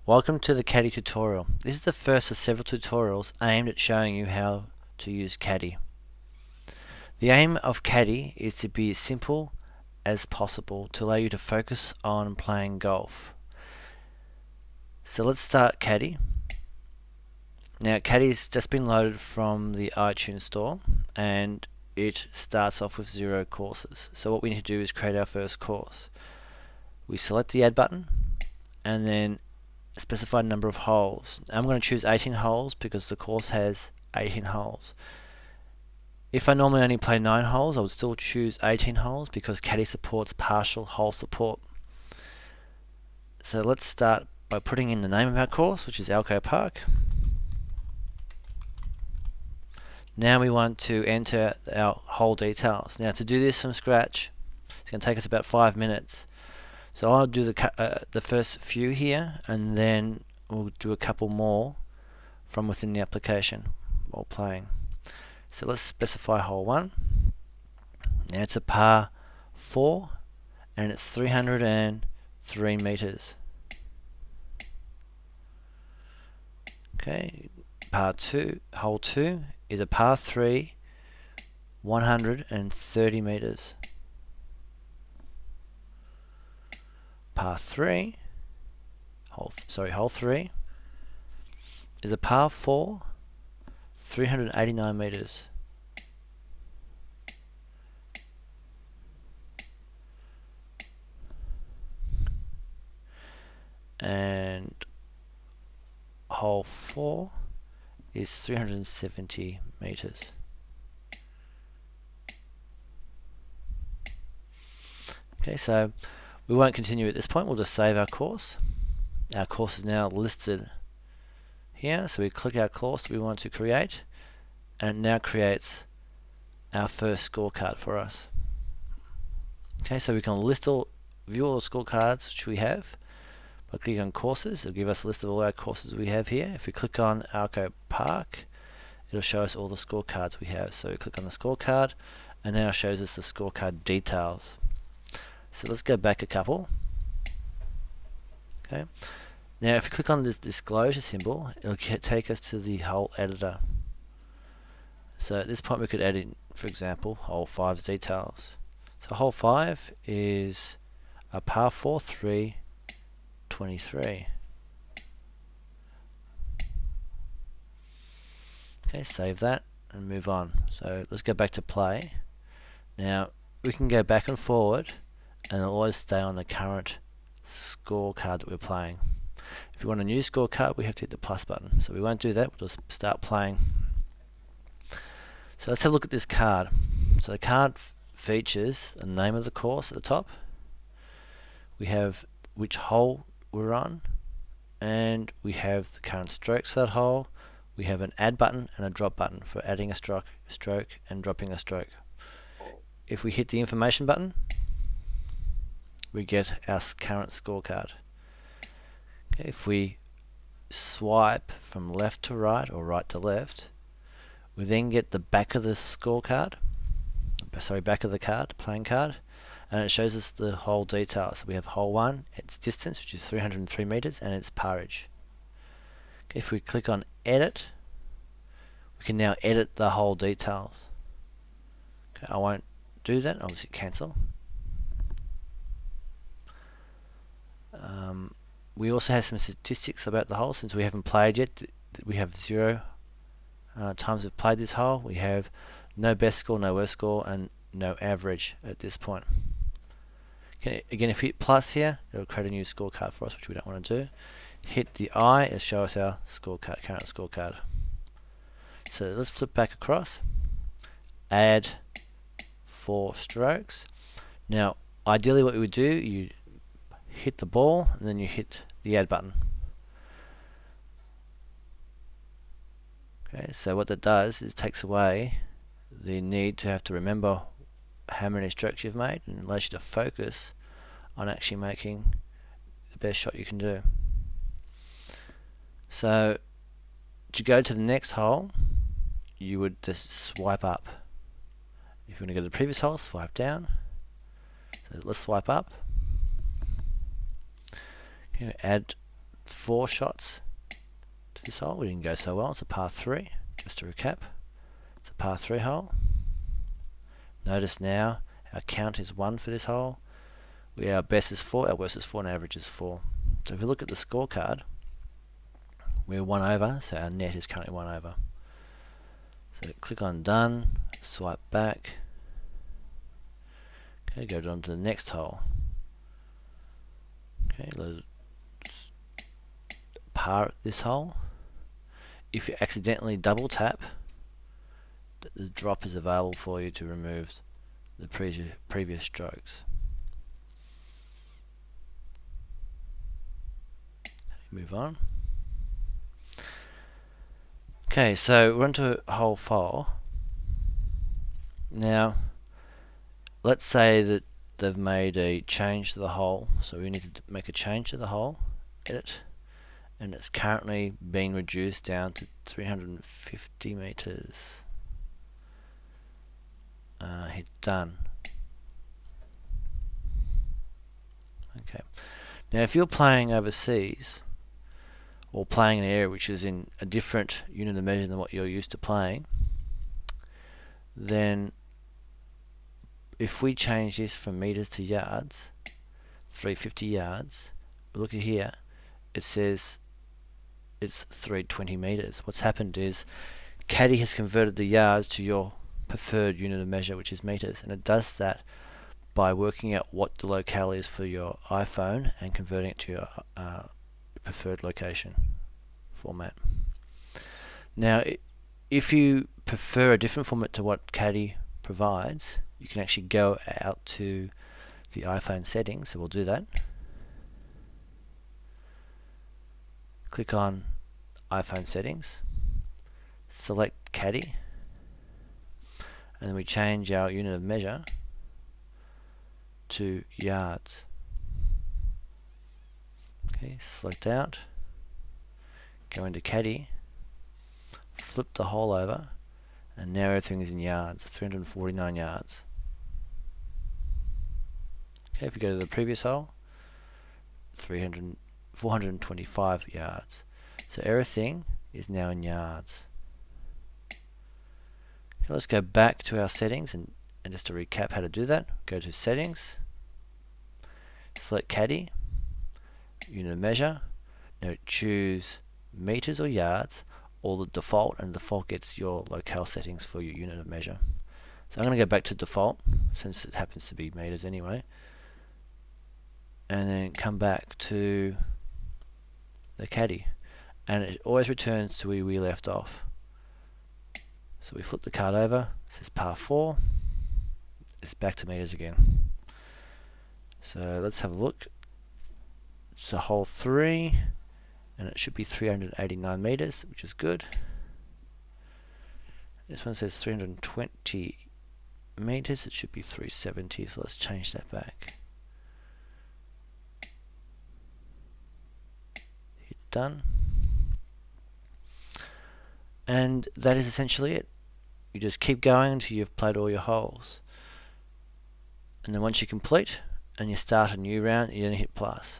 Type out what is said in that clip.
Welcome to the Caddy tutorial. This is the first of several tutorials aimed at showing you how to use Caddy. The aim of Caddy is to be as simple as possible to allow you to focus on playing golf. So let's start Caddy. Now Caddy's just been loaded from the iTunes store and it starts off with 0 courses. So what we need to do is create our first course. We select the add button and then specify a number of holes. I'm going to choose 18 holes because the course has 18 holes. If I normally only play 9 holes, I would still choose 18 holes because Caddy supports partial hole support. So let's start by putting in the name of our course, which is Alco Park. Now we want to enter our hole details. Now to do this from scratch, it's going to take us about 5 minutes. So I'll do the first few here, and then we'll do a couple more from within the application while playing. So let's specify hole 1. Now it's a par 4 and it's 303 meters. Okay, hole 2 is a par 3, 130 meters. Par 3, hole 3 is a par 4, 389 meters. And hole 4 is 370 meters. Okay, so we won't continue at this point, we'll just save our course. Our course is now listed here, so we click our course that we want to create, and it now creates our first scorecard for us. Okay, so we can view all the scorecards which we have by clicking on courses. It'll give us a list of all our courses we have here. If we click on Alco Park, it'll show us all the scorecards we have. So we click on the scorecard, and now it shows us the scorecard details. So let's go back a couple. Okay. Now if we click on this disclosure symbol, it'll take us to the hole editor. So at this point we could add in, for example, hole 5's details. So hole 5 is a par 4 3, 23. Okay, save that and move on. So let's go back to play. Now we can go back and forward, and it'll always stay on the current scorecard that we're playing. If you want a new scorecard, we have to hit the plus button. So we won't do that, we'll just start playing. So let's have a look at this card. So the card features the name of the course at the top. We have which hole we're on, and we have the current strokes for that hole. We have an add button and a drop button for adding a stroke and dropping a stroke. If we hit the information button, we get our current scorecard. Okay, if we swipe from left to right or right to left, we then get the back of the scorecard, back of the card, playing card, and it shows us the hole details. So we have hole 1, its distance, which is 303 meters, and its parage. Okay, if we click on edit, we can now edit the hole details. Okay, I won't do that, I'll just hit cancel. We also have some statistics about the hole. Since we haven't played yet, we have 0 times we've played this hole. We have no best score, no worst score, and no average at this point. Okay, again, if we hit plus here, it'll create a new scorecard for us, which we don't want to do. Hit the I, it'll show us our scorecard, current scorecard. So let's flip back across, add 4 strokes. Now ideally what we would do, you hit the ball and then you hit the add button. Okay, so what that does is takes away the need to have to remember how many strokes you've made, and allows you to focus on actually making the best shot you can do. So to go to the next hole, you would just swipe up. If you want to go to the previous hole, swipe down. So let's swipe up. Okay, add 4 shots to this hole. We didn't go so well. It's a par 3. Just to recap, it's a par 3 hole. Notice now our count is 1 for this hole. Our best is 4, our worst is 4, and our average is 4. So if you look at the scorecard, we're 1 over, so our net is currently 1 over. So click on done, swipe back. Okay, go on to the next hole. Okay, let's par at this hole. If you accidentally double tap, the drop is available for you to remove the previous strokes. Move on. Okay, so we're on to hole 4. Now, let's say that they've made a change to the hole, so we need to make a change to the hole, edit, and it's currently being reduced down to 350 meters. Hit done. Okay. Now, if you're playing overseas, or playing in an area which is in a different unit of measure than what you're used to playing, then if we change this from meters to yards, 350 yards, look at here, it says it's 320 meters. What's happened is Caddy has converted the yards to your preferred unit of measure, which is meters, and it does that by working out what the locale is for your iPhone and converting it to your preferred location format. Now, if you prefer a different format to what Caddy provides, you can actually go out to the iPhone settings, so we'll do that. Click on iPhone settings, select Caddy, and then we change our unit of measure to yards. Okay, select out, go into Caddy, flip the hole over, and now everything is in yards, 349 yards. Okay, if you go to the previous hole, 425 yards. So everything is now in yards. Okay, let's go back to our settings and just to recap how to do that, go to settings, select Caddy, unit of measure. Now choose meters or yards, or the default, and default gets your locale settings for your unit of measure. So I'm going to go back to default since it happens to be meters anyway, and then come back to the Caddy, and it always returns to where we left off. So we flip the card over, it says par 4, it's back to meters again. So let's have a look. It's a hole 3, and it should be 389 meters, which is good. This one says 320 meters, it should be 370, so let's change that back. Hit done. And that is essentially it. You just keep going until you've played all your holes. And then once you complete and you start a new round, you then hit plus.